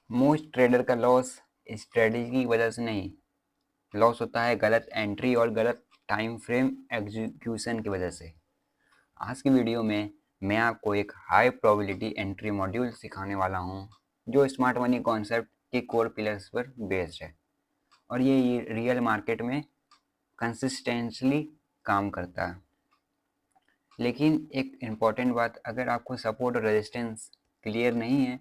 Most trader का loss strategy की वजह से नहीं, लॉस होता है गलत एंट्री और गलत टाइम फ्रेम एग्जीक्यूशन की वजह से। आज की वीडियो में मैं आपको एक हाई प्रोबेबिलिटी एंट्री मॉड्यूल सिखाने वाला हूं जो स्मार्ट मनी कॉन्सेप्ट के कोर पिलर्स पर बेस्ड है और ये रियल मार्केट में कंसिस्टेंटली काम करता है। लेकिन एक इम्पॉर्टेंट बात, अगर आपको सपोर्ट और रेजिस्टेंस क्लियर नहीं है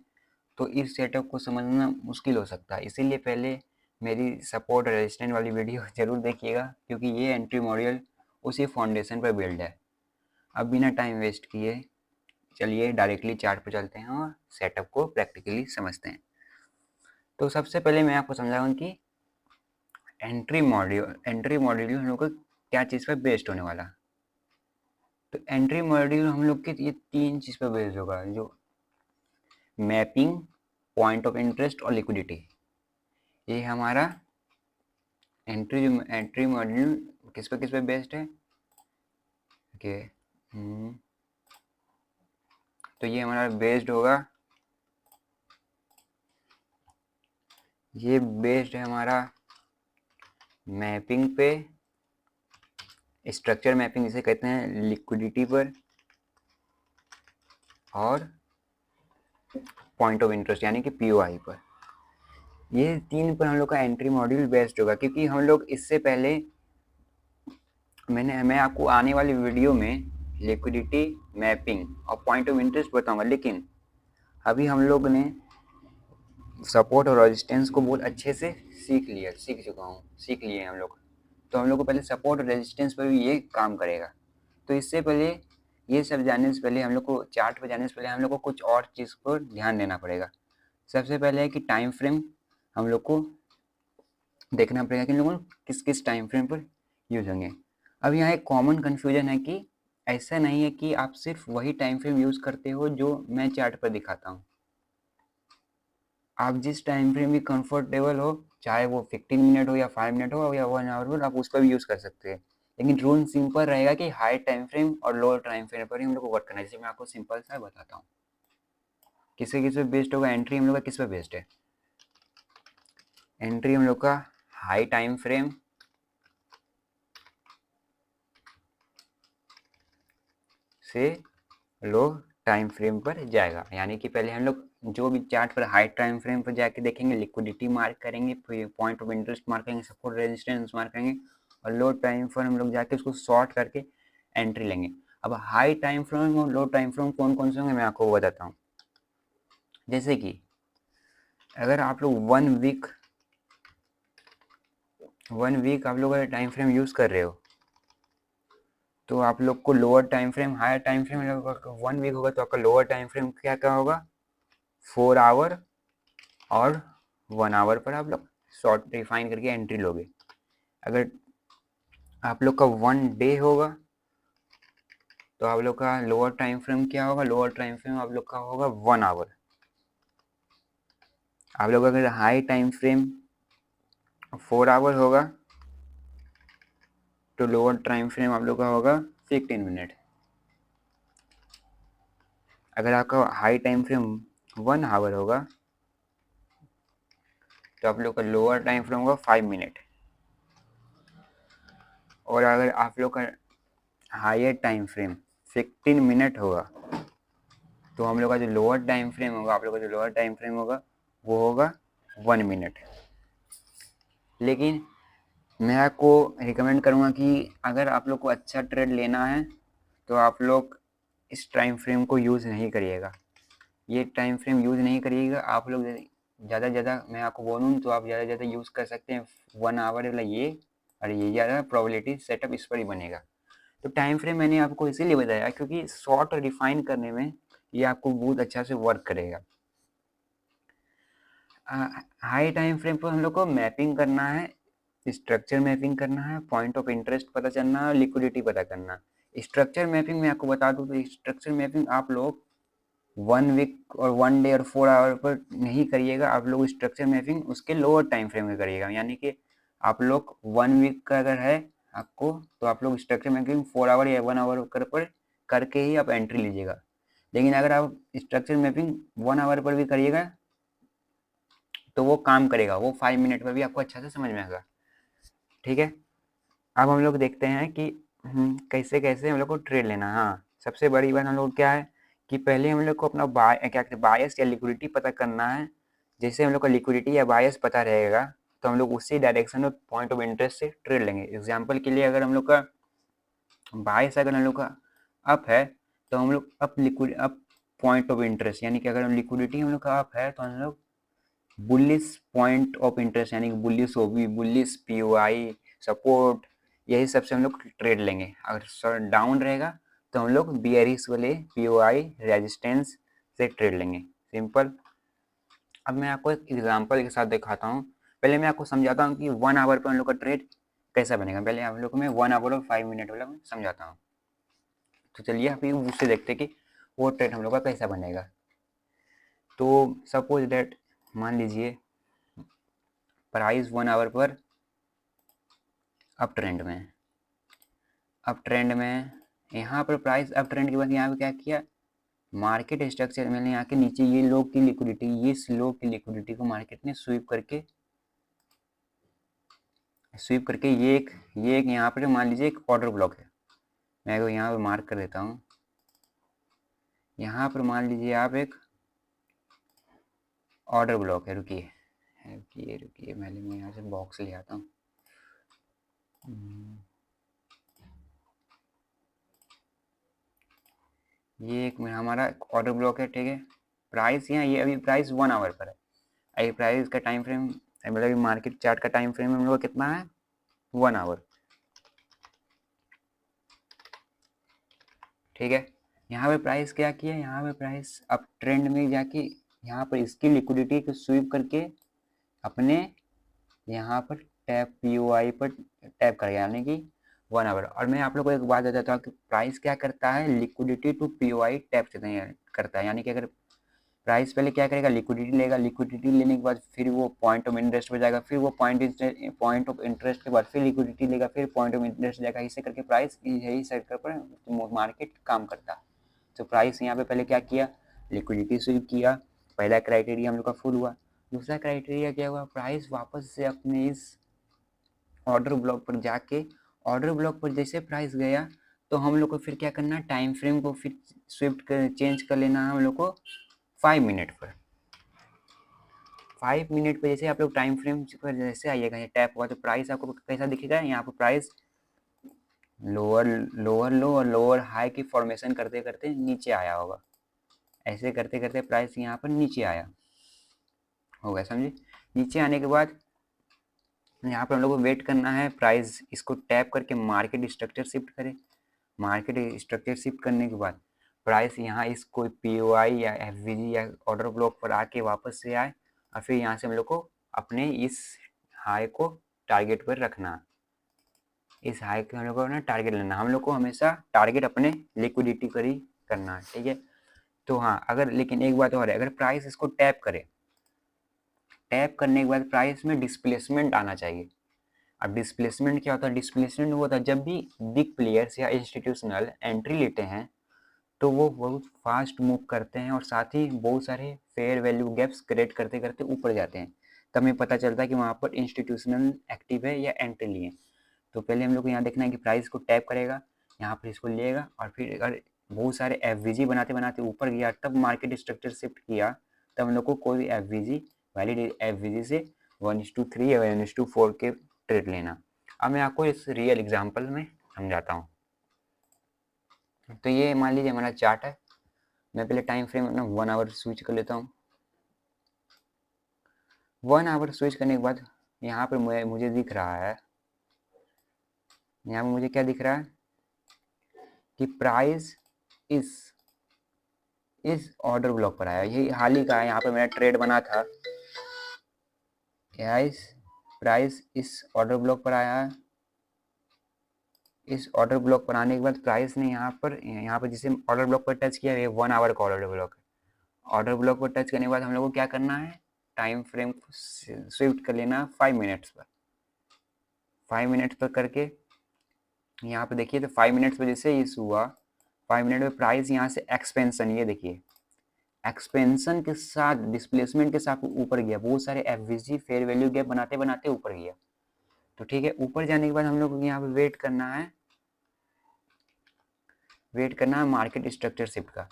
तो इस सेटअप को समझना मुश्किल हो सकता है। इसीलिए पहले मेरी सपोर्ट और रेजिस्टेंस वाली वीडियो ज़रूर देखिएगा, क्योंकि ये एंट्री मॉड्यूल उसी फाउंडेशन पर बिल्ड है। अब बिना टाइम वेस्ट किए चलिए डायरेक्टली चार्ट पर चलते हैं और सेटअप को प्रैक्टिकली समझते हैं। तो सबसे पहले मैं आपको समझाऊँ कि एंट्री मॉड्यूल हम लोग को क्या चीज़ पर बेस्ड होने वाला। तो एंट्री मॉड्यूल हम लोग के ये 3 चीज़ पर बेस्ड होगा, जो मैपिंग, पॉइंट ऑफ इंटरेस्ट और लिक्विडिटी। ये हमारा एंट्री मॉड्यूल किस पे बेस्ड है। ओके, तो ये हमारा बेस्ड होगा, ये बेस्ड है हमारा मैपिंग पे, स्ट्रक्चर मैपिंग जिसे कहते हैं, लिक्विडिटी पर और पॉइंट ऑफ इंटरेस्ट यानी कि पीओआई पर। ये 3 पर हम लोग का एंट्री मॉड्यूल बेस्ड होगा, क्योंकि हम लोग इससे पहले मैं आपको आने वाली वीडियो में लिक्विडिटी, मैपिंग और पॉइंट ऑफ इंटरेस्ट बताऊंगा। लेकिन अभी हम लोग ने सपोर्ट और रेजिस्टेंस को बहुत अच्छे से सीख लिए हम लोग। तो हम लोग को पहले सपोर्ट और रेजिस्टेंस पर भी ये काम करेगा। तो इससे पहले, ये सब जानने से पहले, हम लोग को चार्ट पर जाने से पहले हम लोग को कुछ और चीज़ पर ध्यान देना पड़ेगा। सबसे पहले है कि टाइम फ्रेम हम लोग को देखना पड़ेगा कि हम लोग किस किस टाइम फ्रेम पर यूज होंगे। अब यहाँ एक कॉमन कन्फ्यूजन है कि ऐसा नहीं है कि आप सिर्फ वही टाइम फ्रेम यूज़ करते हो जो मैं चार्ट पर दिखाता हूँ। आप जिस टाइम फ्रेम भी कंफर्टेबल हो, चाहे वो 15 मिनट हो या 5 मिनट हो या 1 आवर हो, आप उस पर भी यूज़ कर सकते हैं। लेकिन रूल सिंपल रहेगा कि हाई टाइम फ्रेम और लोअर टाइम फ्रेम पर ही हम लोग को वर्क करना है। जैसे मैं आपको सिंपल सा बताता हूँ किस पे बेस्ड होगा। एंट्री हम लोग का किस पे बेस्ड है? एंट्री हम लोग का हाई टाइम फ्रेम से लो टाइम फ्रेम पर जाएगा। यानी कि पहले हम लोग जो भी चार्ट पर हाई टाइम फ्रेम पर जाके देखेंगे, लिक्विडिटी मार्क करेंगे, फिर पॉइंट ऑफ इंटरेस्ट मार्क करेंगे, सपोर्ट रेजिस्टेंस मार्क करेंगे और लो टाइम फ्रेम हम लोग जाके उसको शॉर्ट करके एंट्री लेंगे। अब हाई टाइम फ्रेम और लो टाइम फ्रेम कौन कौन से होंगे मैं आपको बताता हूँ। जैसे कि अगर आप लोग 1 वीक आप लोग अगर टाइम फ्रेम यूज़ कर रहे हो तो आप लोग को lower time frame, higher time frame 1 week होगा तो आपका लोअर टाइम फ्रेम क्या क्या होगा? 4 आवर और 1 आवर पर आप लोग शॉर्ट डिफाइन करके एंट्री लोगे। अगर आप लोग का 1 डे होगा तो आप लोग का लोअर टाइम फ्रेम क्या होगा? लोअर टाइम फ्रेम आप लोग का होगा 1 आवर। आप लोग अगर हाई टाइम फ्रेम 4 आवर होगा तो लोअर टाइम फ्रेम आप लोग का होगा 15 मिनट। अगर आपका हाई टाइम फ्रेम 1 आवर होगा तो आप लोग का लोअर टाइम फ्रेम होगा 5 मिनट। और अगर आप लोग का हायर टाइम फ्रेम 15 मिनट होगा तो हम लोग का जो लोअर टाइम फ्रेम होगा, आप लोग का जो लोअर टाइम फ्रेम होगा वो होगा 1 मिनट। लेकिन मैं आपको रिकमेंड करूँगा कि अगर आप लोग को अच्छा ट्रेड लेना है तो आप लोग इस टाइम फ्रेम को यूज़ नहीं करिएगा। ये टाइम फ्रेम यूज़ नहीं करिएगा। आप लोग ज़्यादा से ज़्यादा, मैं आपको बोलूँ तो आप ज़्यादा से ज़्यादा यूज़ कर सकते हैं 1 आवर वाला ये, और ये ज़्यादा प्रोबेबिलिटी सेटअप इस पर ही बनेगा। तो टाइम फ्रेम मैंने आपको इसीलिए बताया क्योंकि शॉर्ट रिफाइन करने में ये आपको बहुत अच्छा से वर्क करेगा। हाई टाइम फ्रेम पर हम लोग को मैपिंग करना है, स्ट्रक्चर मैपिंग करना है, पॉइंट ऑफ इंटरेस्ट पता करना है, लिक्विडिटी पता करना है। स्ट्रक्चर मैपिंग में आपको बता दूं तो स्ट्रक्चर मैपिंग आप लोग 1 वीक और 1 डे और 4 आवर पर नहीं करिएगा। आप लोग स्ट्रक्चर मैपिंग उसके लोअर टाइम फ्रेम में करिएगा। यानी कि आप लोग 1 वीक का अगर है आपको तो आप लोग स्ट्रक्चर मैपिंग 4 आवर या 1 आवर पर करके ही आप एंट्री लीजिएगा। लेकिन अगर आप स्ट्रक्चर मैपिंग 1 आवर पर भी करिएगा तो वो काम करेगा, वो 5 मिनट में भी आपको अच्छा से समझ में आएगा। ठीक है, अब हम लोग देखते हैं कि कैसे कैसे हम लोग को ट्रेड लेना है। हाँ, सबसे बड़ी बात हम लोग क्या है कि पहले हम लोग को अपना क्या कहते हैं बायस या लिक्विडिटी पता करना है। जैसे हम लोग का लिक्विडिटी या बायस पता रहेगा तो हम लोग उसी डायरेक्शन में पॉइंट ऑफ इंटरेस्ट से ट्रेड लेंगे। एग्जाम्पल के लिए अगर हम लोग का बायस अगर हम लोग का अप है तो हम लोग अप पॉइंट ऑफ इंटरेस्ट, यानी कि अगर लिक्विडिटी हम लोग का अप है तो हम लोग बुलिश पॉइंट ऑफ इंटरेस्ट यानी कि बुलिश ओबी, बुलिश पीओआई, सपोर्ट, यही सबसे हम लोग ट्रेड लेंगे। अगर डाउन रहेगा तो हम लोग बियरिश वाले पीओआई रेजिस्टेंस से ट्रेड लेंगे। सिंपल। अब मैं आपको एक एग्जांपल के साथ दिखाता हूँ। पहले मैं आपको समझाता हूँ कि 1 आवर पर हम लोग का ट्रेड कैसा बनेगा। पहले आप लोग को मैं 1 आवर और 5 मिनट वाला समझाता हूँ। तो चलिए अभी उससे देखते कि वो ट्रेड हम लोग का कैसा बनेगा। तो सपोज डेट मान लीजिए प्राइस 1 आवर पर अप ट्रेंड में यहाँ पर प्राइस अप ट्रेंड के बाद यहाँ पे क्या किया, मार्केट स्ट्रक्चर मैंने यहाँ के नीचे ये लो की लिक्विडिटी को मार्केट ने स्वीप करके ये एक यहाँ पर मान लीजिए एक ऑर्डर ब्लॉक है। मैं को यहाँ पर मार्क कर देता हूँ। यहाँ पर मान लीजिए आप एक ऑर्डर ब्लॉक है। रुकिए पहले मैं यहाँ से बॉक्स ले आता हूँ। ये एक हमारा ऑर्डर ब्लॉक है। ठीक है, प्राइस यहाँ ये अभी प्राइस 1 आवर पर है। अभी प्राइस का टाइम फ्रेम मतलब मार्केट चार्ट का टाइम फ्रेम हम लोग का कितना है, 1 आवर। ठीक है, यहाँ पे प्राइस क्या किया, यहाँ पे प्राइस अप ट्रेंड में जाके यहाँ पर इसकी लिक्विडिटी को स्वीप करके अपने यहाँ पर टैप पीओआई पर टैप करेगा, यानी कि 1 आवर। और मैं आप लोग को एक बात बताता हूँ कि प्राइस क्या करता है, लिक्विडिटी टू पीओआई टैप करता है। यानी कि अगर प्राइस पहले क्या करेगा, लिक्विडिटी लेगा, लिक्विडिटी लेने के बाद फिर वो पॉइंट ऑफ इंटरेस्ट पे जाएगा, फिर वो पॉइंट ऑफ इंटरेस्ट के बाद फिर लिक्विडिटी लेगा, फिर पॉइंट ऑफ इंटरेस्ट जाएगा। इससे करके प्राइस यही सर्कल पर मार्केट काम करता है। तो प्राइस यहाँ पे पहले क्या किया, लिक्विडिटी स्वीप किया, पहला क्राइटेरिया हम लोग का फुल हुआ। दूसरा क्राइटेरिया क्या हुआ, प्राइस वापस से अपने इस ऑर्डर ब्लॉक पर जाके, ऑर्डर ब्लॉक पर जैसे प्राइस गया तो हम लोग को फिर क्या करना है, टाइम फ्रेम को फिर स्विफ्ट कर चेंज कर लेना है हम लोग को 5 मिनट पर। 5 मिनट पर जैसे आप लोग टाइम फ्रेम पर जैसे आइएगा, ये टैप हुआ तो प्राइस आपको कैसा दिखेगा, यहाँ पर प्राइस लोअर लो और लोअर हाई की फॉर्मेशन करते करते नीचे आया होगा। ऐसे करते करते प्राइस यहाँ पर नीचे आया होगा, समझे। नीचे आने के बाद यहाँ पर हम लोग को वेट करना है, प्राइस इसको टैप करके मार्केट स्ट्रक्चर शिफ्ट करे। मार्केट स्ट्रक्चर शिफ्ट करने के बाद प्राइस यहाँ इस कोई पीओआई या एफवीजी या ऑर्डर ब्लॉक पर आके वापस से आए, और फिर यहाँ से हम लोग को अपने इस हाई को टारगेट पर रखना। इस हाई को हम लोग को ना टारगेट लेना, हम लोग को हमेशा टारगेट अपने लिक्विडिटी पर ही करना है। ठीक है, तो हाँ अगर, लेकिन एक बात और है, अगर प्राइस इसको टैप करे, टैप करने के बाद प्राइस में डिस्प्लेसमेंट आना चाहिए। अब डिस्प्लेसमेंट क्या होता है, डिस्प्लेसमेंट वो होता है जब भी बिग प्लेयर्स या इंस्टीट्यूशनल एंट्री लेते हैं तो वो बहुत फास्ट मूव करते हैं और साथ ही बहुत सारे फेयर वैल्यू गैप्स क्रिएट करते करते ऊपर जाते हैं। तब हमें पता चलता है कि वहाँ पर इंस्टीट्यूशनल एक्टिव है या एंट्री लिए। तो पहले हम लोग को यहाँ देखना है कि प्राइस को टैप करेगा, यहाँ पर इसको लेगा, और फिर अगर बहुत सारे एफवीजी बनाते बनाते ऊपर गया तब मार्केट स्ट्रक्चर शिफ्ट किया, तब हम लोग को कोई एफवीजी वैलिड एफवीजी से 1:3 या 1:4 के ट्रेड लेना। अब मैं आपको इस रियल एग्जांपल में समझाता हूँ। तो ये मान लीजिए हमारा चार्ट है। मैं पहले टाइम फ्रेम अपना 1 आवर स्विच कर लेता हूँ। 1 आवर स्विच करने के बाद यहाँ पर मुझे दिख रहा है, यहाँ पर मुझे क्या दिख रहा है कि प्राइस इस ऑर्डर ब्लॉक पर आया। यही हाल ही का है, यहाँ पर मेरा ट्रेड बना था। प्राइस इस ऑर्डर ब्लॉक पर आया है। इस ऑर्डर ब्लॉक पर आने के बाद प्राइस ने यहाँ पर जिसे ऑर्डर ब्लॉक पर टच किया, ये 1 आवर का ऑर्डर ब्लॉक है। ऑर्डर ब्लॉक पर टच करने के बाद हम लोग को क्या करना है, टाइम फ्रेम को स्विफ्ट कर लेना 5 मिनट्स पर। 5 मिनट्स पर करके यहाँ पे देखिए, तो 5 मिनट्स पर जैसे इस हुआ, 5 मिनट में प्राइस यहाँ से एक्सपेंशन, ये देखिए एक्सपेंशन के साथ डिस्प्लेसमेंट के साथ ऊपर गया, बहुत सारे एफवीजी फेयर वैल्यू गैप बनाते बनाते ऊपर गया। तो ठीक है, ऊपर जाने के बाद हम लोग को यहाँ पे वेट करना है मार्केट स्ट्रक्चर शिफ्ट का।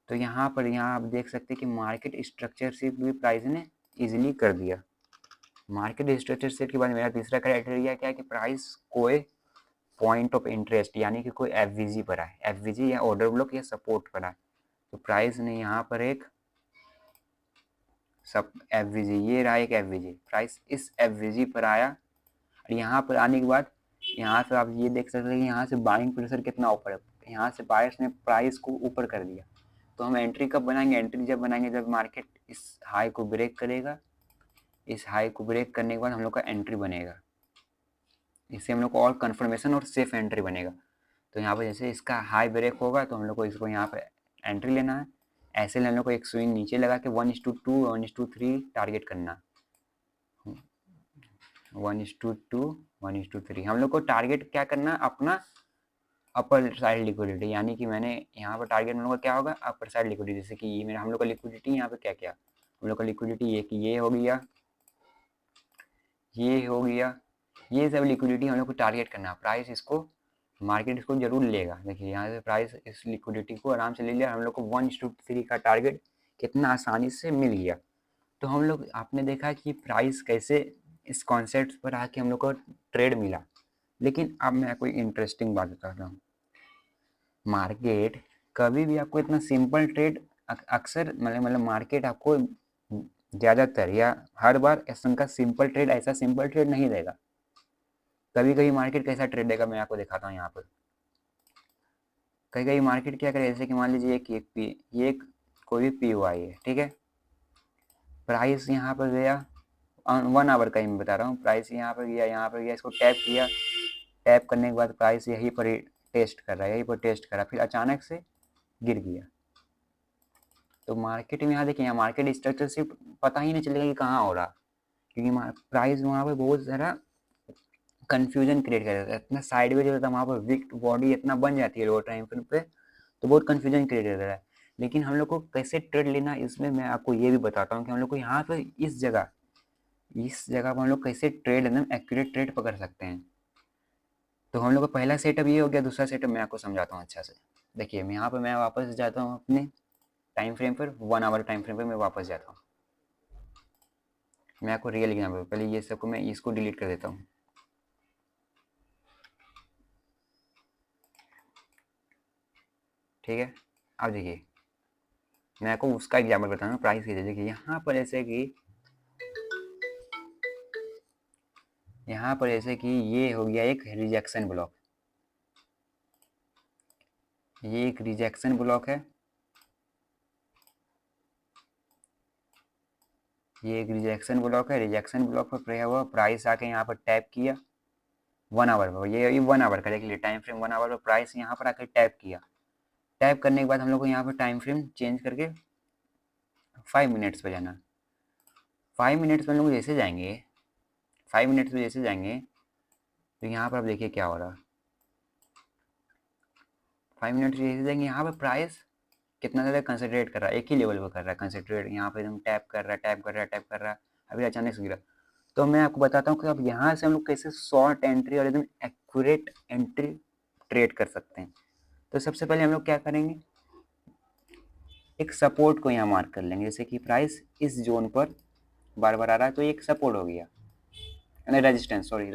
तो यहाँ आप देख सकते हैं कि मार्केट स्ट्रक्चर शिफ्ट भी प्राइस ने इजीली कर दिया। मार्केट स्ट्रक्चर शिफ्ट के बाद मेरा तीसरा क्राइटेरिया क्या है कि प्राइस कोई पॉइंट ऑफ इंटरेस्ट यानी कि कोई एफवीजी पर आए, एफवीजी या ऑर्डर ब्लॉक या सपोर्ट पर आए। तो प्राइस ने यहाँ पर एक सब एफवीजी, ये रहा एक एफवीजी, प्राइस इस एफवीजी पर आया और यहाँ पर आने के बाद यहाँ से आप ये देख सकते हैं कि यहाँ से बाइंग प्रेशर कितना ऊपर है, यहाँ से बायर्स ने प्राइस को ऊपर कर दिया। तो हम एंट्री कब बनाएंगे? एंट्री जब बनाएंगे जब मार्केट इस हाई को ब्रेक करेगा। इस हाई को ब्रेक करने के बाद हम लोग का एंट्री बनेगा, इससे हम लोग को और कंफर्मेशन और सेफ एंट्री बनेगा। तो यहाँ पर जैसे इसका हाई ब्रेक होगा तो हम लोग को इसको यहाँ पर एंट्री लेना है। ऐसे हम लोग को एक स्विंग नीचे लगा के 1:2 1:3 टारगेट करना, 1:2 1:3 हम लोग को टारगेट क्या करना है? अपना अपर साइड लिक्विडिटी, यानी कि मैंने यहाँ पर टारगेट हम लोग का क्या होगा? Upper side liquidity. जैसे कि ये मेरा हम लोग का लिक्विडिटी यहाँ पे क्या क्या, हम लोग का लिक्विडिटी ये हो गया, ये हो गया, ये सब लिक्विडिटी हम लोग को टारगेट करना है। प्राइस इसको, मार्केट इसको जरूर लेगा। देखिए यहाँ से प्राइस इस लिक्विडिटी को आराम से ले लिया, हम लोग को 1:3 का टारगेट कितना आसानी से मिल गया। तो हम लोग आपने देखा कि प्राइस कैसे इस कॉन्सेप्ट पर आके हम लोग को ट्रेड मिला। लेकिन अब मैं कोई इंटरेस्टिंग बात बताता हूँ, मार्केट कभी भी आपको इतना सिंपल ट्रेड अक्सर मतलब मार्केट आपको ज़्यादातर या हर बार का सिंपल ट्रेड, ऐसा सिंपल ट्रेड नहीं देगा। कभी कभी मार्केट कैसा ट्रेड देगा मैं आपको दिखाता हूँ। यहाँ पर कहीं कहीं मार्केट क्या करे, जैसे कि मान लीजिए ये कोई भी POI है, ठीक है, प्राइस यहाँ पर गया 1 आवर का ही मैं बता रहा हूँ, प्राइस यहाँ पर गया, इसको टैप किया, टैप करने के बाद प्राइस यहीं पर टेस्ट कर रहा है, फिर अचानक से गिर गया। तो मार्केट में यहाँ देखिए, यहाँ मार्केट स्ट्रक्चर सिर्फ पता ही नहीं चलेगा कि कहाँ हो रहा, क्योंकि प्राइस वहाँ पर बहुत सारा कंफ्यूजन क्रिएट कर देता है। इतना साइडवेज होता है वहाँ पर, वीक बॉडी इतना बन जाती है लोअर टाइम फ्रेम पे, तो बहुत कंफ्यूजन क्रिएट कर देता है। लेकिन हम लोग को कैसे ट्रेड लेना, इसमें मैं आपको ये भी बताता हूँ कि हम लोग को यहाँ पर इस जगह पर हम लोग कैसे ट्रेड एकदम एक्यूरेट ट्रेड पकड़ सकते हैं। तो हम लोग का पहला सेटअप ये हो गया। दूसरा सेटअप मैं आपको समझाता हूँ अच्छा से। देखिए यहाँ पर मैं वापस जाता हूँ अपने टाइम फ्रेम पर, 1 आवर टाइम फ्रेम पर मैं वापस जाता हूँ। मैं आपको रियल एग्जाम्पल, पहले ये सबको मैं इसको डिलीट कर देता हूँ। ठीक है, अब देखिए मैं आपको उसका एग्जाम्पल बताऊँ प्राइस के। देखिए यहाँ पर ऐसे कि ये हो गया एक रिजेक्शन ब्लॉक, ये एक रिजेक्शन ब्लॉक है, ये एक रिजेक्शन ब्लॉक है। रिजेक्शन ब्लॉक पर प्रे हुआ, प्राइस आके यहाँ पर टैप किया 1 आवर पर, ये 1 आवर का देखिए टाइम फ्रेम 1 आवर पर प्राइस यहाँ पर आकर टैप किया। टैप करने के बाद हम लोग को यहाँ पर टाइम फ्रेम चेंज करके 5 मिनट्स पे जाना। 5 मिनट्स में हम लोग जैसे जाएंगे, 5 मिनट्स में जैसे जाएंगे तो यहाँ पर आप देखिए क्या हो रहा है। 5 मिनट्स जैसे जाएंगे, यहाँ पर प्राइस कितना ज़्यादा कंसंट्रेट कर रहा है, एक ही लेवल पर कर रहा है कंसंट्रेट, यहाँ पर एकदम टैप कर रहा है, अभी अचानक से गिरा। तो मैं आपको बताता हूँ कि अब यहाँ से हम लोग कैसे शॉर्ट एंट्री और एकदम एक्यूरेट एंट्री ट्रेड कर सकते हैं। तो सबसे पहले हम लोग क्या करेंगे, एक सपोर्ट को यहाँ मार्क कर लेंगे। जैसे कि प्राइस इस जोन पर बार बार आ रहा है तो एक सपोर्ट हो गया, नहीं रेजिस्टेंस ये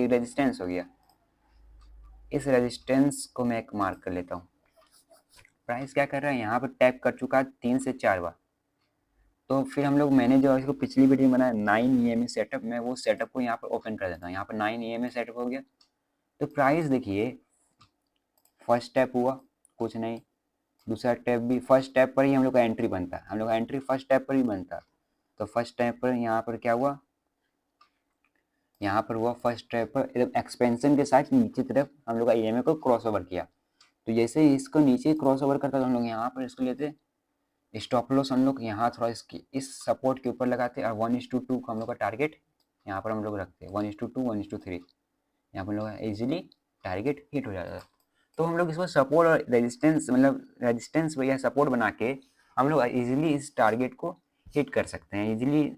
रेजिस्टेंस हो गया। इस रेजिस्टेंस को मैं एक मार्क कर लेता हूँ। प्राइस क्या कर रहा है, यहाँ पर टैप कर चुका है 3 से 4 बार। तो फिर हम लोग, मैंने जो इसको पिछली वीडियो में बनाया 9 EMA सेटअप, मैं वो सेटअप को यहाँ पर ओपन कर देता हूँ। यहाँ पर 9 EMA सेटअप हो गया। तो प्राइस देखिए फर्स्ट स्टेप हुआ कुछ नहीं, दूसरा स्टेप भी फर्स्ट स्टेप पर ही हम लोग का एंट्री बनता है, हम लोग का एंट्री फर्स्ट स्टेप पर ही बनता है। तो फर्स्ट स्टेप पर यहाँ पर क्या हुआ, यहाँ पर हुआ फर्स्ट स्टेप पर एकदम एक्सपेंशन के साथ नीचे तरफ हम लोग का EMA को क्रॉस ओवर किया। तो जैसे इसको नीचे क्रॉस ओवर करता तो हम लोग यहाँ पर इसको लेते स्टॉप लॉस, हम लोग यहाँ थोड़ा इस सपोर्ट के ऊपर लगाते और 1:2 का हम लोग का टारगेट यहाँ पर हम लोग रखते 1:2 1:3, यहाँ पर हम लोग ईजिली टारगेट हिट हो जाता है। तो हम लोग इसको सपोर्ट और रेजिस्टेंस, मतलब रेजिस्टेंस या सपोर्ट बना के हम लोग इजीली इस टारगेट को हिट कर सकते हैं, इजीली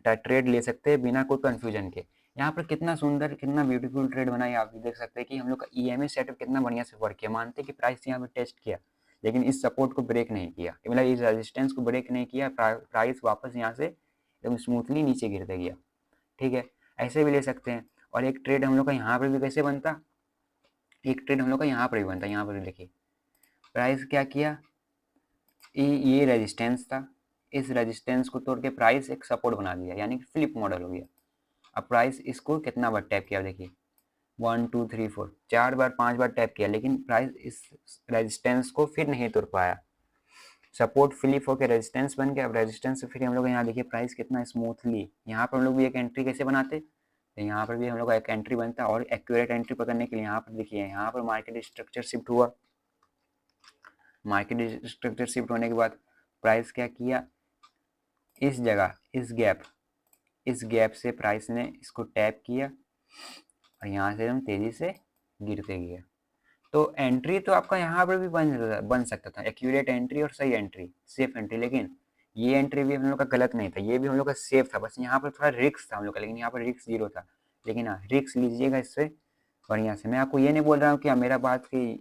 ट्रेड ले सकते हैं बिना कोई कन्फ्यूजन के। यहाँ पर कितना सुंदर कितना ब्यूटीफुल ट्रेड बना है, आप भी देख सकते हैं कि हम लोग का ईएमए सेटअप कितना बढ़िया से वर्क किया। मानते हैं कि प्राइस यहाँ पर टेस्ट किया लेकिन इस सपोर्ट को ब्रेक नहीं किया, मतलब इस रेजिस्टेंस को ब्रेक नहीं किया, प्राइस वापस यहाँ से एकदम स्मूथली नीचे गिरते गया। ठीक है, ऐसे भी ले सकते हैं। और एक ट्रेड हम लोग का यहाँ पर भी कैसे बनता, एक ट्रेड हम लोग का यहाँ पर भी बनता। यहाँ पर देखिए प्राइस क्या किया, ये रेजिस्टेंस था, इस रेजिस्टेंस को तोड़ के प्राइस एक सपोर्ट बना दिया, यानी कि फ्लिप मॉडल हो गया। अब प्राइस इसको कितना बार टैप किया, देखिए 1 2 3 4 4 बार 5 बार टैप किया, लेकिन प्राइस इस रेजिस्टेंस को फिर नहीं तोड़ पाया। सपोर्ट फ्लिप होकर रेजिस्टेंस बन गया। अब रेजिस्टेंस से फिर हम लोग यहाँ देखिए प्राइस कितना स्मूथली, यहाँ पर हम लोग भी एक एंट्री कैसे बनाते, तो यहाँ पर भी हम लोग का एक एंट्री बनता है। और एक्यूरेट एंट्री पकड़ने के लिए यहाँ पर देखिए, यहाँ पर मार्केट स्ट्रक्चर शिफ्ट हुआ। मार्केट स्ट्रक्चर शिफ्ट होने के बाद प्राइस क्या किया, इस जगह इस गैप से प्राइस ने इसको टैप किया और यहाँ से हम तेजी से गिरते गए। तो एंट्री तो आपका यहाँ पर भी बन सकता था, एक्यूरेट एंट्री और सही एंट्री, सेफ एंट्री। लेकिन ये एंट्री भी हम लोग का गलत नहीं था, ये भी हम लोग का सेफ था, बस यहाँ पर थोड़ा रिस्क था हम लोग का, लेकिन यहाँ पर रिस्क 0 था। लेकिन हाँ, रिस्क लीजिएगा इससे बढ़िया से। मैं आपको ये नहीं बोल रहा हूँ कि मेरा बात की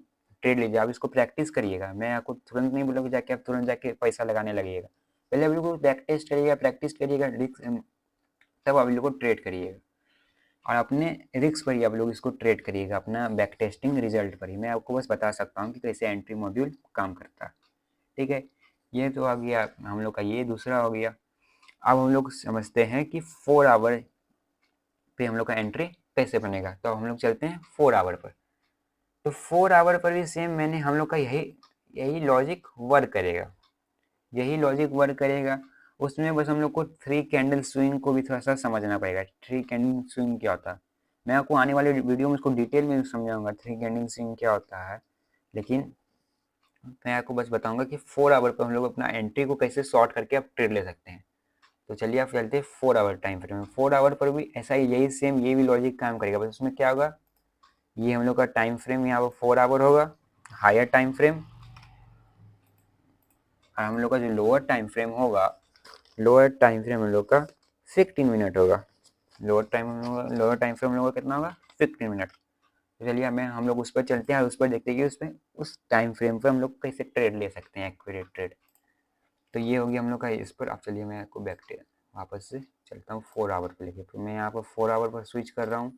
ट्रेड लीजिए, आप इसको प्रैक्टिस करिएगा। मैं आपको तुरंत नहीं बोलूँगा जाके आप तुरंत जाके पैसा लगाने लगिएगा। पहले आप लोग को बैक टेस्ट करिएगा, प्रैक्टिस करिएगा, रिस्क तब आप लोग को ट्रेड करिएगा। और अपने रिस्क पर ही आप लोग इसको ट्रेड करिएगा, अपना बैक टेस्टिंग रिजल्ट पर ही। मैं आपको बस बता सकता हूँ कि कैसे एंट्री मॉड्यूल काम करता है। ठीक है, ये तो आ गया हम लोग का, ये दूसरा हो गया। अब हम लोग समझते हैं कि 4 आवर पे हम लोग का एंट्री कैसे बनेगा। तो हम लोग चलते हैं 4 आवर पर। तो 4 आवर पर भी सेम मैंने हम लोग का यही लॉजिक वर्क करेगा, यही लॉजिक वर्क करेगा। उसमें बस हम लोग को 3 कैंडल स्विंग को भी थोड़ा सा समझना पड़ेगा। 3 कैंडल स्विंग क्या होता है, मैं आपको आने वाले वीडियो में इसको डिटेल में समझाऊंगा 3 कैंडल स्विंग क्या होता है। लेकिन मैं आपको बस बताऊंगा कि 4 आवर पर हम लोग अपना एंट्री को कैसे शॉर्ट करके आप ट्रेड ले सकते हैं। तो चलिए आप चलते हैं 4 आवर टाइम फ्रेम में। 4 आवर पर भी ऐसा ही यही सेम ये भी लॉजिक काम करेगा, बस उसमें क्या होगा, ये हम लोग का टाइम फ्रेम यहाँ पर 4 आवर होगा, हायर टाइम फ्रेम। और हम लोग का जो लोअर टाइम फ्रेम होगा, लोअर टाइम फ्रेम हम लोग का 15 मिनट होगा। लोअर टाइम फ्रेम हम लोग का कितना होगा, 15 मिनट। तो चलिए हम लोग उस पर चलते हैं और उस पर देखते हैं कि उसमें उस टाइम फ्रेम पर हम लोग कैसे ट्रेड ले सकते हैं, एक्यूरेट ट्रेड। तो ये होगी हम लोग का इस पर। अब चलिए मैं आपको बैक वापस से चलता हूँ 4 आवर पर लेके। तो मैं यहाँ पर 4 आवर पर स्विच कर रहा हूँ।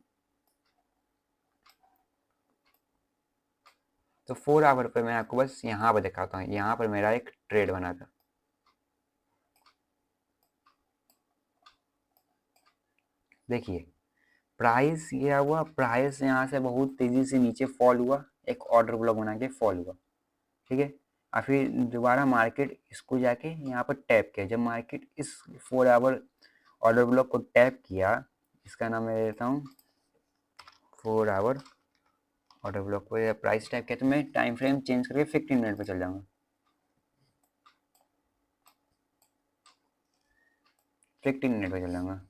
तो 4 आवर पर मैं आपको बस यहाँ पर दिखाता हूँ, यहाँ पर मेरा एक ट्रेड बना था। देखिए प्राइस ये हुआ, प्राइस यहाँ से बहुत तेजी से नीचे फॉल हुआ, एक ऑर्डर ब्लॉक बना के फॉल हुआ। ठीक है, और फिर दोबारा मार्केट इसको जाके यहाँ पर टैप किया। जब मार्केट इस 4 आवर ऑर्डर ब्लॉक को टैप किया, इसका नाम मैं देता हूँ 4 आवर ऑर्डर ब्लॉक को प्राइस टैप किया, तो मैं टाइम फ्रेम चेंज करके 15 मिनट पर चल जाऊँगा। 15 मिनट पर चल जाऊँगा।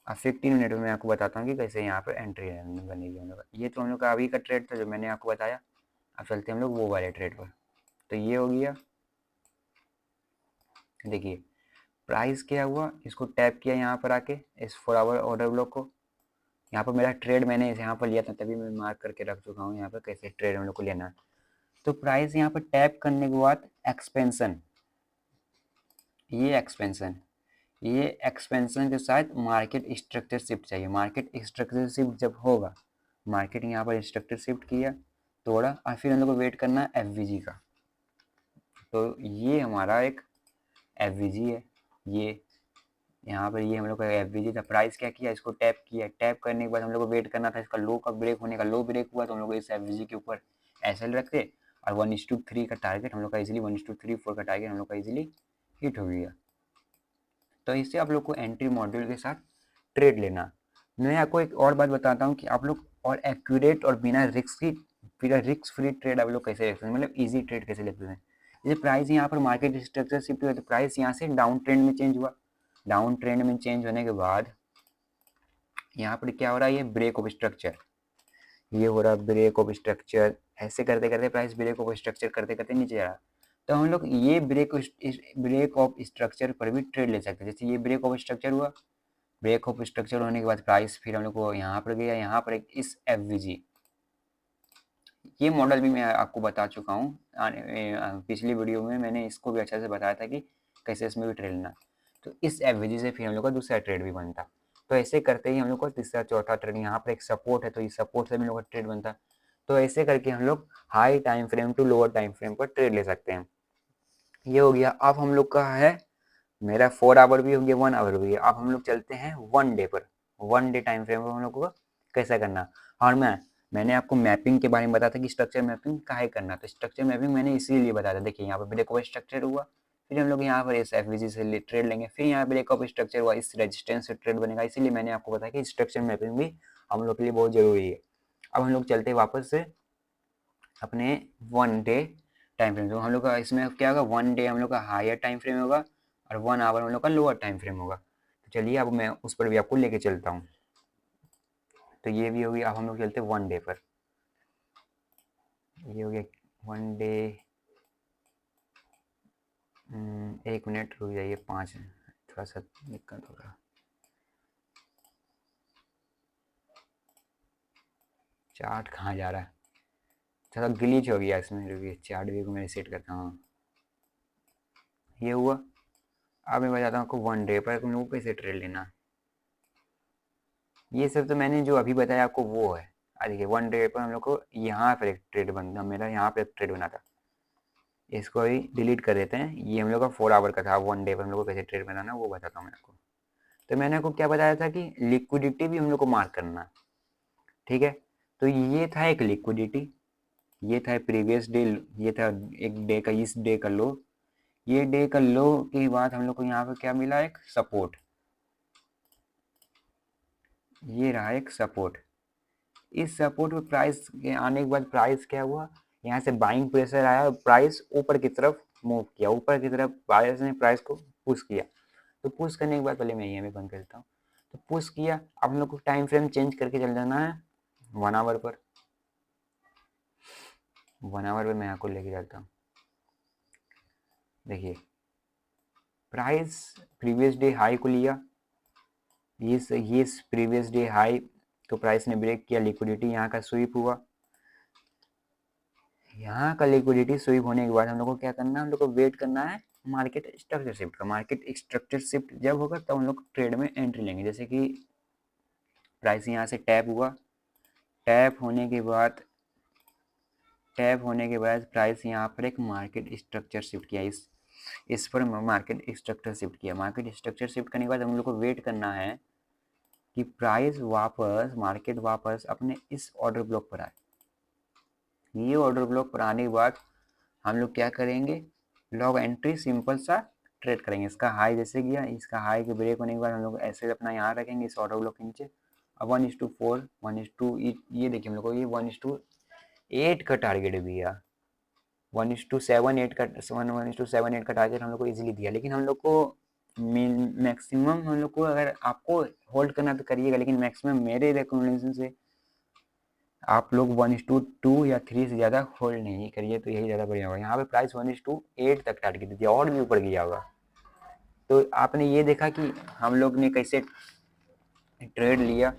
अब 15 मिनट में मैं आपको बताता हूँ कि कैसे यहाँ पर एंट्री बनेगी हम लोग। ये तो हम लोग का अभी का ट्रेड था जो मैंने आपको बताया। अब चलते हैं हम लोग वो वाले ट्रेड पर। तो ये हो गया, देखिए प्राइस क्या हुआ, इसको टैप किया यहाँ पर आके इस 4 आवर ऑर्डर ब्लॉक को। यहाँ पर मेरा ट्रेड मैंने यहाँ पर लिया था, तभी मैं मार्क करके रख चुका हूँ यहाँ पर कैसे ट्रेड हम लोग को लेना है। तो प्राइस यहाँ पर टैप करने के बाद एक्सपेंशन, ये एक्सपेंशन के साथ मार्केट स्ट्रक्चर शिफ्ट चाहिए। मार्केट स्ट्रक्चर शिफ्ट जब होगा, मार्केट यहाँ पर स्ट्रक्चर शिफ्ट किया, तोड़ा, और फिर हम लोग को वेट करना है एफवीजी का। तो ये हमारा एक एफवीजी है, ये यहाँ पर ये हम लोग का एफवीजी था। प्राइस क्या किया, इसको टैप किया, टैप करने के बाद हम लोग को वेट करना था इसका लो का ब्रेक होने का। लो ब्रेक हुआ तो हम लोग इस एफवीजी के ऊपर एसएल रखते और 1:3 का टारगेट हम लोग का इजीली 1:3-4 का टारगेट हम लोग का इजीली हिट हो गया। तो इससे आप लोग को एंट्री मॉड्यूल के साथ ट्रेड लेना। मैं आपको एक और बात बताता हूँ कि आप लोग और एक्यूरेट और बिना रिस्क फ्री ट्रेड आप लोग कैसे ले सकते हैं, मतलब इजी ट्रेड कैसे लेते हैं। जैसे प्राइस यहाँ पर मार्केट स्ट्रक्चर शिफ्ट हुआ तो प्राइस यहाँ से डाउन ट्रेंड में चेंज हुआ। डाउन ट्रेंड में चेंज होने के बाद यहाँ पर क्या हो रहा है, ये ब्रेक ऑफ स्ट्रक्चर, ये हो रहा है ब्रेक ऑफ स्ट्रक्चर। ऐसे करते करते प्राइस ब्रेक ऑफ स्ट्रक्चर करते करते नीचे जा रहा है। तो हम लोग ये ब्रेक ऑफ स्ट्रक्चर पर भी ट्रेड ले सकते हैं। जैसे ये ब्रेक ऑफ स्ट्रक्चर हुआ, ब्रेक ऑफ स्ट्रक्चर होने के बाद प्राइस फिर हम लोग को यहाँ पर गया, यहाँ पर एक इस FVG, ये मॉडल भी मैं आपको बता चुका हूँ पिछली वीडियो में, मैंने इसको भी अच्छे से बताया था कि कैसे इसमें भी ट्रेड लेना। तो इस FVG से फिर हम लोग का दूसरा ट्रेड भी बनता। तो ऐसे करते ही हम लोग को तीसरा चौथा ट्रेड, यहाँ पर एक सपोर्ट है तो इस सपोर्ट से भी हम लोग का ट्रेड बनता। तो ऐसे करके हम लोग high time frame to lower time frame पर ट्रेड ले सकते हैं। ये हो गया। अब हम लोग का है मेरा 4 आवर भी हो गया, 1 आवर भी हो गया। अब हम लोग चलते हैं 1 डे पर। 1 डे टाइम फ्रेम पर हम लोग को कैसा करना। और मैंने आपको मैपिंग के बारे में बताया था कि स्ट्रक्चर मैपिंग काहे करना। तो स्ट्रक्चर मैपिंग मैंने इसीलिए बताया था। देखिए यहाँ पर ब्रेक ऑफ स्ट्रक्चर हुआ, फिर हम लोग यहाँ पर इस FVG से ट्रेड लेंगे, फिर यहाँ ब्रेक ऑफ स्ट्रक्चर हुआ, इस रेजिस्टेंस से ट्रेड बनेगा। इसीलिए मैंने आपको बताया कि स्ट्रक्चर मैपिंग भी हम लोग के लिए बहुत जरूरी है। अब हम लोग चलते हैं वापस से अपने 1 डे टाइम फ्रेम। तो हम लोग का इसमें क्या होगा, 1 डे हम लोग का हायर टाइम फ्रेम होगा और 1 आवर हम लोग का लोअर टाइम फ्रेम होगा। तो चलिए अब मैं उस पर भी आपको लेके चलता हूँ। तो ये भी होगी। अब हम लोग चलते हैं 1 डे पर। ये हो गया 1 डे। 1 मिनट रुक जाइए, 5 थोड़ा सा दिक्कत होगा। चार्ट कहाँ जा रहा है, थोड़ा ग्लिच हो गया इसमें। रुकिए चार्ट व्यू को मैं सेट करता हूँ। ये हुआ। अब मैं बताता हूँ आपको 1 डे पर हम लोग को कैसे ट्रेड लेना। ये सब तो मैंने जो अभी बताया आपको वो है। देखिए 1 डे पर हम लोग को यहाँ पर एक ट्रेड बनता, मेरा यहाँ पर एक ट्रेड बना था। इसको अभी डिलीट कर देते हैं। ये हम लोग का 4 आवर का था। 1 डे पर हम लोग को कैसे ट्रेड बनाना वो बताता हूँ मैं आपको। तो मैंने आपको क्या बताया था कि लिक्विडिटी भी हम लोग को मार्क करना, ठीक है। तो ये था एक लिक्विडिटी, ये था प्रीवियस डे, ये था एक डे का, इस डे का लो। ये डे का लो के बाद हम लोग को यहाँ पर क्या मिला, एक सपोर्ट। ये रहा एक सपोर्ट। इस सपोर्ट पे प्राइस के आने के बाद प्राइस क्या हुआ, यहाँ से बाइंग प्रेशर आया और प्राइस ऊपर की तरफ मूव किया। ऊपर की तरफ बायर्स ने प्राइस को पुश किया। तो पुश करने के बाद पहले मैं ये बंद कर देता हूँ। तो पुश किया। अब हम लोग को टाइम फ्रेम चेंज करके चल जाना है 1 आवर पर। 1 आवर पर मैं आपको लेके जाता हूँ। देखिए प्राइस प्रीवियस डे हाई को लिया, ये प्रीवियस डे हाई तो प्राइस ने ब्रेक किया। लिक्विडिटी यहाँ का स्वीप हुआ। यहाँ का लिक्विडिटी स्वीप होने के बाद हम लोग को क्या करना है, हम लोग को वेट करना है मार्केट स्ट्रक्चर शिफ्ट का। मार्केट स्ट्रक्चर शिफ्ट जब होगा तब हम लोग ट्रेड में एंट्री लेंगे। जैसे कि प्राइस यहाँ से टैप हुआ, टैप होने के बाद प्राइस यहाँ पर एक मार्केट स्ट्रक्चर शिफ्ट किया। इस पर मार्केट स्ट्रक्चर शिफ्ट किया। मार्केट स्ट्रक्चर शिफ्ट करने के बाद हम लोग को वेट करना है कि प्राइस वापस, मार्केट वापस अपने इस ऑर्डर ब्लॉक पर आए। ये ऑर्डर ब्लॉक पर आने के बाद हम लोग क्या करेंगे, लॉग एंट्री सिंपल सा ट्रेड करेंगे। इसका हाई जैसे गया, इसका हाई के ब्रेक होने के बाद हम लोग ऐसे अपना यहाँ रखेंगे इस ऑर्डर ब्लॉक के नीचे। अब 1:4 1:8 ये देखिए हम लोग को ये 1:8 का टारगेट भी है। 1:7 का 1:7 का टारगेट हम लोग को इजीली दिया। लेकिन हम लोग को मैक्सिमम हम लोग को, अगर आपको होल्ड करना तो करिएगा, लेकिन मैक्सिमम मेरे रिकमेंडेशन से आप लोग 1:2 या 3 से ज़्यादा होल्ड नहीं करिए, तो यही ज़्यादा बढ़िया होगा। यहाँ पे प्राइस 1:8 तक टारगेट दिया और भी ऊपर गया होगा। तो आपने ये देखा कि हम लोग ने कैसे ट्रेड लिया,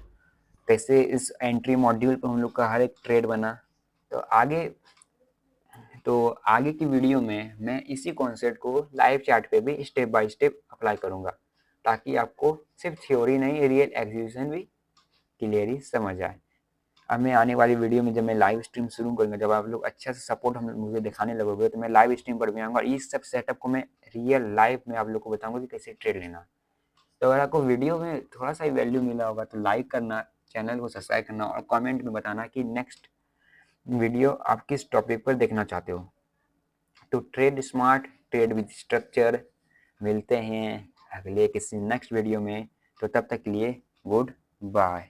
कैसे इस एंट्री मॉड्यूल पर हम लोग का हर एक ट्रेड बना। तो आगे की वीडियो में मैं इसी कॉन्सेप्ट को लाइव चार्ट पे भी स्टेप बाय स्टेप अप्लाई करूँगा, ताकि आपको सिर्फ थ्योरी नहीं, रियल एग्जीक्यूशन भी क्लियरली समझ आए। अब मैं आने वाली वीडियो में जब मैं लाइव स्ट्रीम शुरू करूँगा, जब आप लोग अच्छा से सपोर्ट हम मुझे दिखाने लगोगे, तो मैं लाइव स्ट्रीम पर भी आऊँगा और इस सब सेटअप को मैं रियल लाइव में आप लोग को बताऊँगा कि कैसे ट्रेड लेना। तो अगर आपको वीडियो में थोड़ा सा वैल्यू मिला होगा तो लाइक करना, चैनल को सब्सक्राइब करना और कमेंट में बताना कि नेक्स्ट वीडियो आप किस टॉपिक पर देखना चाहते हो। तो trade smart, trade with structure, मिलते हैं अगले किसी नेक्स्ट वीडियो में। तो तब तक के लिए गुड बाय।